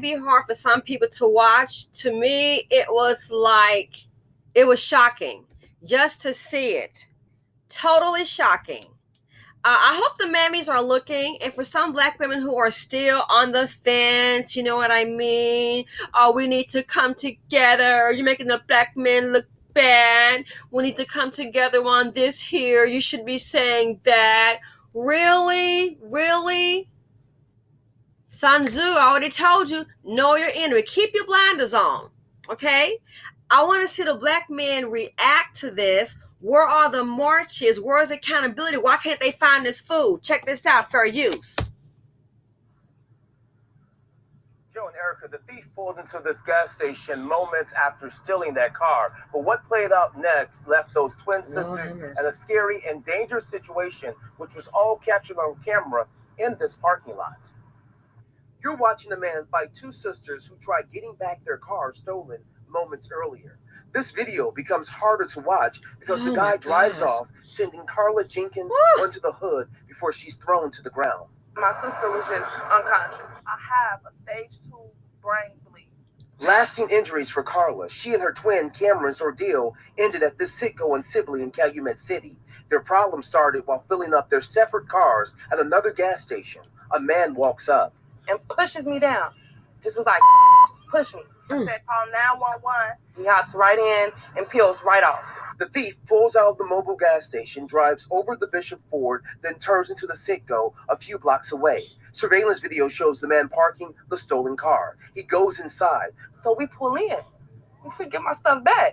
be hard for some people to watch. To me, it was shocking just to see it. Totally shocking. I hope the mammies are looking, and for some black women who are still on the fence, you know what I mean? Oh, we need to come together. You're making the black men look bad. We need to come together on this here. You should be saying that. Really? Really? Sun Tzu already told you, know your enemy. Keep your blinders on, okay? I want to see the black men react to this. Where are the marches? Where is accountability? Why can't they find this food? Check this out, fair use. Joe and Erica, the thief pulled into this gas station moments after stealing that car. But what played out next left those twin sisters in a scary and dangerous situation, which was all captured on camera in this parking lot. You're watching a man fight two sisters who tried getting back their car stolen moments earlier. This video becomes harder to watch because the guy drives off, sending Carla Jenkins onto the hood before she's thrown to the ground. My sister was just unconscious. I have a stage 2 brain bleed. Lasting injuries for Carla. She and her twin Cameron's ordeal ended at this Citgo and Sibley in Calumet City. Their problem started while filling up their separate cars at another gas station. A man walks up and pushes me down. Just was like, push me. I said, call 911. He hops right in and peels right off. The thief pulls out of the mobile gas station, drives over the Bishop Ford, then turns into the Citgo a few blocks away. Surveillance video shows the man parking the stolen car. He goes inside. So we pull in. We finna get my stuff back.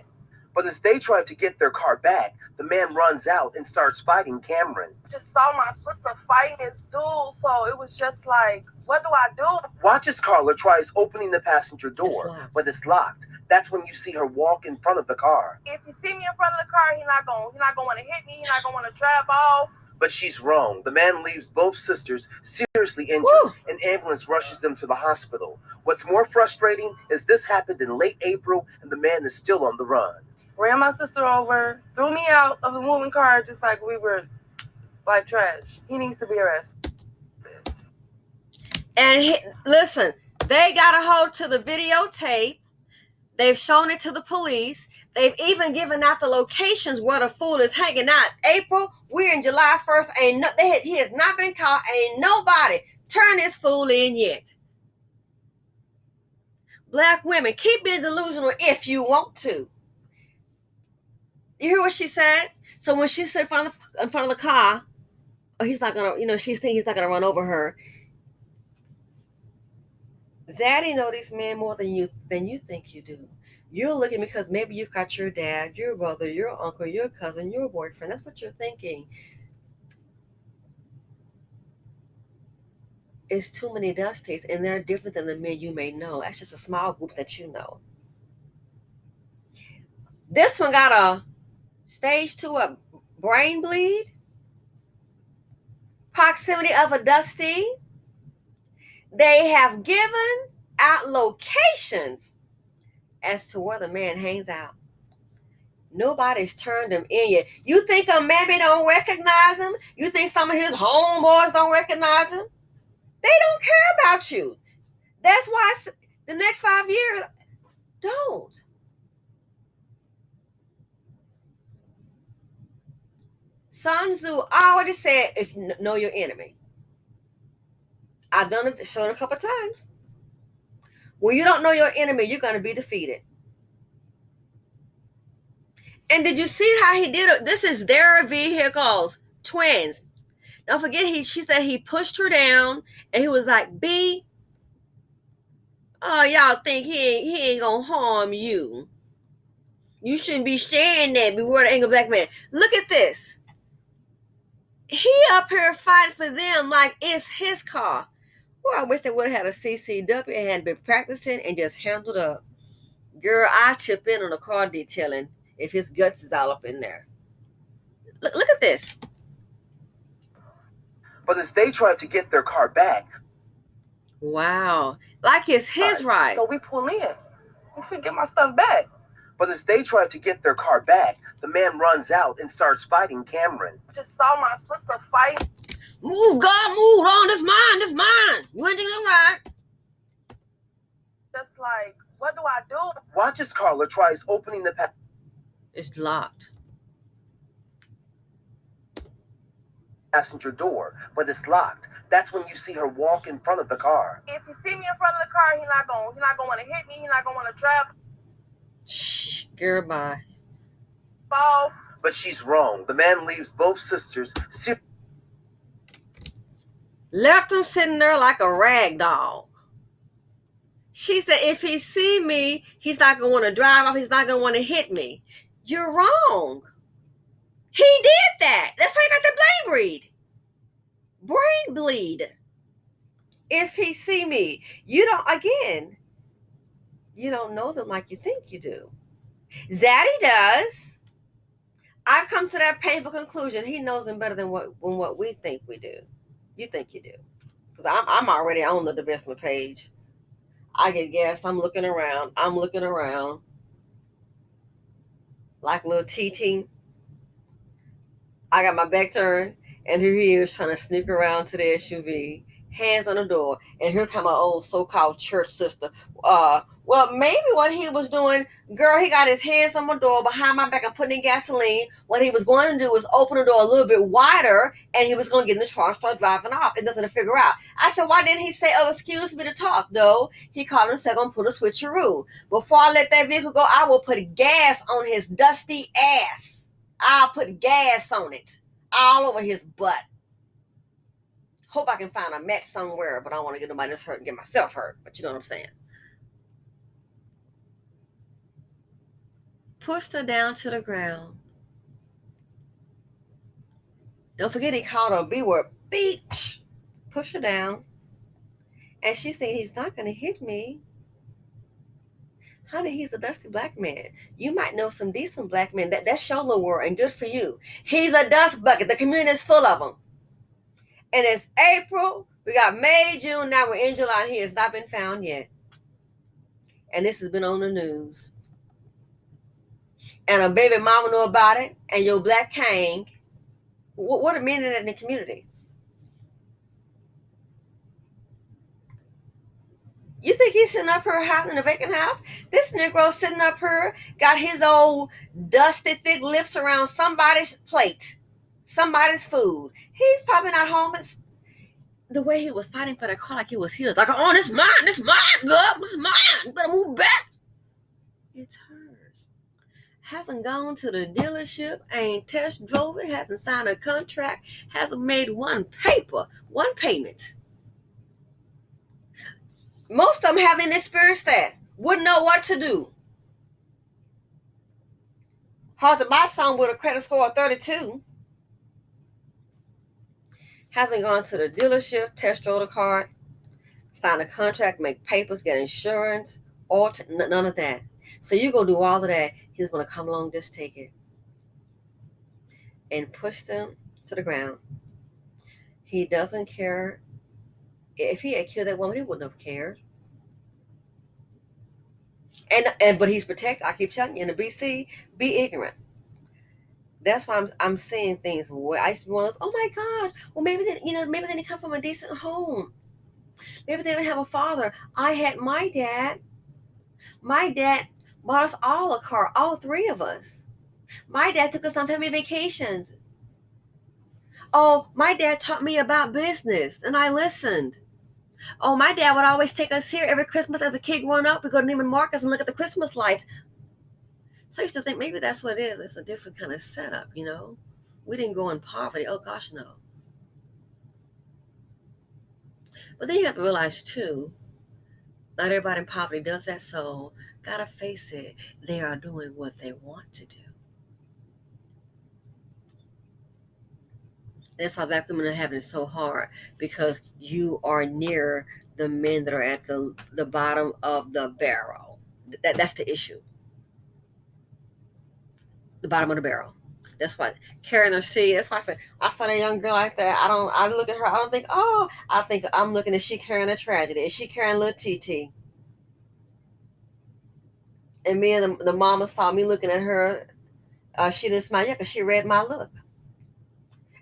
But as they try to get their car back, the man runs out and starts fighting Cameron. I just saw my sister fighting this dude, so it was just like, what do I do? Watch as Carla tries opening the passenger door, but it's locked. That's when you see her walk in front of the car. If you see me in front of the car, he's not gonna want to hit me. He's not gonna want to drive off. But she's wrong. The man leaves both sisters seriously injured. An ambulance rushes them to the hospital. What's more frustrating is this happened in late April, and the man is still on the run. Ran my sister over, threw me out of the moving car just like we were like trash. He needs to be arrested. And listen, they got a hold to the videotape. They've shown it to the police. They've even given out the locations where the fool is hanging out. April, we're in July 1st. He has not been caught. Ain't nobody turned this fool in yet. Black women, keep being delusional if you want to. You hear what she said? So when she said in front of the car, oh, he's not gonna, she thinks he's not gonna run over her. Zaddy know these men more than you think you do. You're looking because maybe you've got your dad, your brother, your uncle, your cousin, your boyfriend. That's what you're thinking. It's too many dusties, and they're different than the men you may know. That's just a small group that you know. This one got a stage 2 a brain bleed, proximity of a dusty. They have given out locations as to where the man hangs out. Nobody's turned him in yet. You think a mammy don't recognize him? You think some of his homeboys don't recognize him? They don't care about you. That's why the next 5 years, don't. Sun Tzu already said, if you know your enemy. I've done it, shown it a couple of times. When you don't know your enemy, you're going to be defeated. And did you see how he did it? This is their vehicles, twins. Don't forget, she said he pushed her down, and he was like, B, oh, y'all think he ain't going to harm you. You shouldn't be saying that. Beware the angry black man. Look at this. He up here fighting for them like it's his car. Well, I wish they would have had a CCW and had been practicing and just handled up. Girl, I chip in on the car detailing if his guts is all up in there. Look at this. But as they try to get their car back. Wow. Like it's his right. So we pull in. We finna get my stuff back. But as they try to get their car back, the man runs out and starts fighting Cameron. I just saw my sister fight. Move, God, move on. This mine. You ain't doing right. just like, what do I do? Watch as Carla tries opening the It's locked. passenger door, but it's locked. That's when you see her walk in front of the car. If he see me in front of the car, he's not gonna want to hit me. He's not gonna want to drive Shh, girl, bye. off. But she's wrong. The man leaves both sisters. Left him sitting there like a rag doll. She said, if he see me, he's not going to want to drive off. He's not going to want to hit me. You're wrong. He did that. That's why he got the brain bleed. If he see me, you don't know them like you think you do. Zaddy does. I've come to that painful conclusion. He knows them better than what we think we do. You think you do. Because I'm already on the divestment page. I get gas. I'm looking around. Like little TT. I got my back turned. And here he is trying to sneak around to the SUV. Hands on the door. And here come my old so-called church sister. Well, maybe what he was doing, girl, he got his hands on my door behind my back and putting in gasoline. What he was going to do was open the door a little bit wider, and he was going to get in the car and start driving off. It's nothing to figure out. I said, why didn't he say, oh, excuse me to talk? No, he called and said, I'm going to put a switcheroo. Before I let that vehicle go, I will put gas on his dusty ass. I'll put gas on it. All over his butt. Hope I can find a match somewhere, but I don't want to get nobody else hurt and get myself hurt. But you know what I'm saying. Pushed her down to the ground. Don't forget he called her a B word. Beach. Push her down. And she said, he's not going to hit me. Honey, he's a dusty black man. You might know some decent black men. That's your little world, and good for you. He's a dust bucket. The community is full of them. And it's April. We got May, June. Now we're in July, and he has not been found yet. And this has been on the news. And a baby mama know about it. And your black king. What a meaning in the community. You think he's sitting up here hiding in a vacant house? This Negro sitting up here got his old dusty thick lips around somebody's plate, somebody's food. He's probably not home. It's the way he was fighting for the car like it was his. Like, oh, this mine, girl, this mine. You better move back. It's hers. Hasn't gone to the dealership, ain't test drove it, hasn't signed a contract, hasn't made one payment. Most of them haven't experienced that. Wouldn't know what to do. Hard to buy something with a credit score of 32. Hasn't gone to the dealership, test drove the car, sign a contract, make papers, get insurance, none of that. So you go do all of that. He's going to come along, just take it. And push them to the ground. He doesn't care. If he had killed that woman, he wouldn't have cared. But he's protected. I keep telling you, in the BC, be ignorant. That's why I'm seeing things where I was, oh my gosh, well maybe they didn't come from a decent home. Maybe they didn't have a father. I had my dad. My dad bought us all a car, all three of us. My dad took us on family vacations. Oh, my dad taught me about business, and I listened. Oh, my dad would always take us here every Christmas as a kid growing up. We go to Neiman Marcus and look at the Christmas lights. So I used to think maybe that's what it is. It's a different kind of setup, you know. We didn't go in poverty. Oh, gosh, no. But then you have to realize, too, not everybody in poverty does that. So, gotta face it, they are doing what they want to do. That's why black women are having it so hard, because you are near the men that are at the bottom of the barrel. That's the issue. The bottom of the barrel. That's why carrying their seed. That's why I saw that young girl like that. I look at her. I don't think, oh, I think I'm looking, is she carrying a tragedy? Is she carrying little TT? And me and the mama saw me looking at her. She didn't smile yet because she read my look.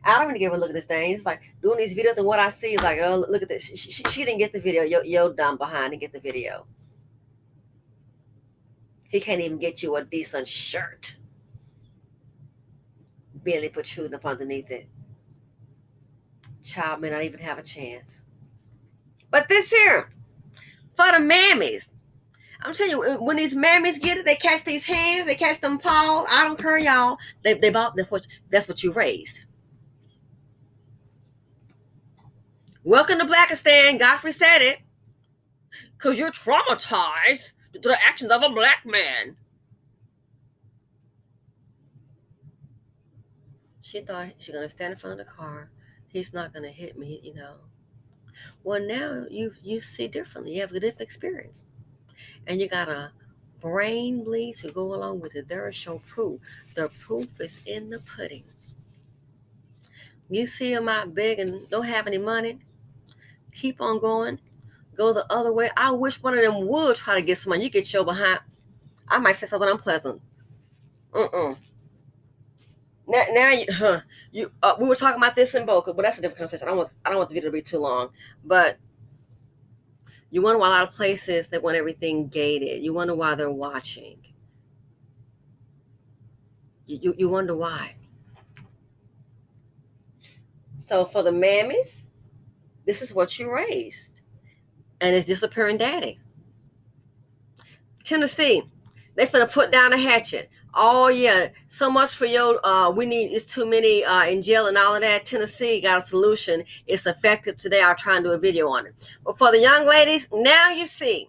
I don't even give a look at this thing. It's like doing these videos, and what I see is like, oh, look at this. She didn't get the video. Yo dumb behind didn't get the video. He can't even get you a decent shirt. Barely protruding up underneath it. Child may not even have a chance. But this here, for the mammies, I'm telling you, when these mammies get it, they catch these hands, they catch them paws. I don't care, y'all. That's what you raised. Welcome to Blackistan. Godfrey said it. Because you're traumatized to the actions of a black man. She thought she's going to stand in front of the car. He's not going to hit me, you know. Well, now you see differently. You have a different experience. And you got a brain bleed to go along with it. There is your proof. The proof is in the pudding. You see them out big and don't have any money, keep on going. Go the other way. I wish one of them would try to get some money. You get your behind. I might say something unpleasant. Now we were talking about this in Boca, but that's a different conversation. I don't want the video to be too long. But you wonder why a lot of places they want everything gated. You wonder why they're watching. You wonder why. So for the mammies, this is what you raised. And it's disappearing daddy. Tennessee, they finna put down a hatchet. Oh yeah, so much for your it's too many in jail and all of that. Tennessee got a solution. It's effective today. I'll try and do a video on it. But for the young ladies, now you see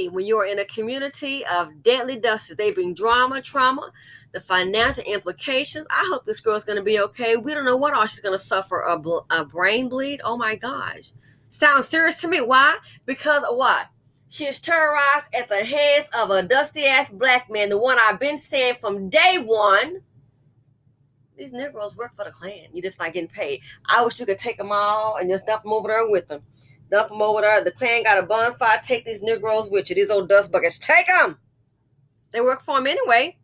when you're in a community of deadly dusters, they bring drama, trauma, the financial implications. I hope this girl's gonna be okay. We don't know what all she's gonna suffer, a brain bleed. Oh my gosh. Sounds serious to me. Why? Because of what? She is terrorized at the hands of a dusty-ass black man, the one I've been saying from day one. These Negroes work for the Klan. You're just not getting paid. I wish we could take them all and just dump them over there with them. Dump them over there. The Klan got a bonfire. Take these Negroes with you. These old dust buckets. Take them. They work for them anyway.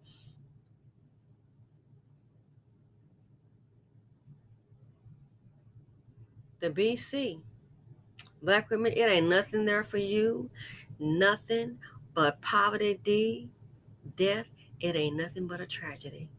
The BC. Black women, it ain't nothing there for you. Nothing but poverty, death. It ain't nothing but a tragedy.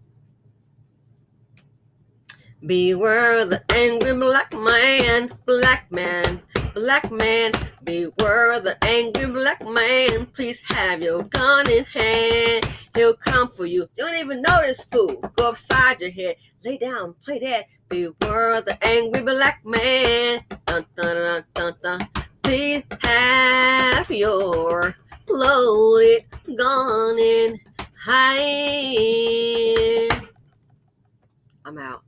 Beware the angry black man, black man, black man. Beware the angry black man. Please have your gun in hand. He'll come for you. You don't even know this fool. Go upside your head. Lay down, play that. Beware the angry black man. Dun, dun, dun, dun, dun. Please have your loaded gun in hand. I'm out.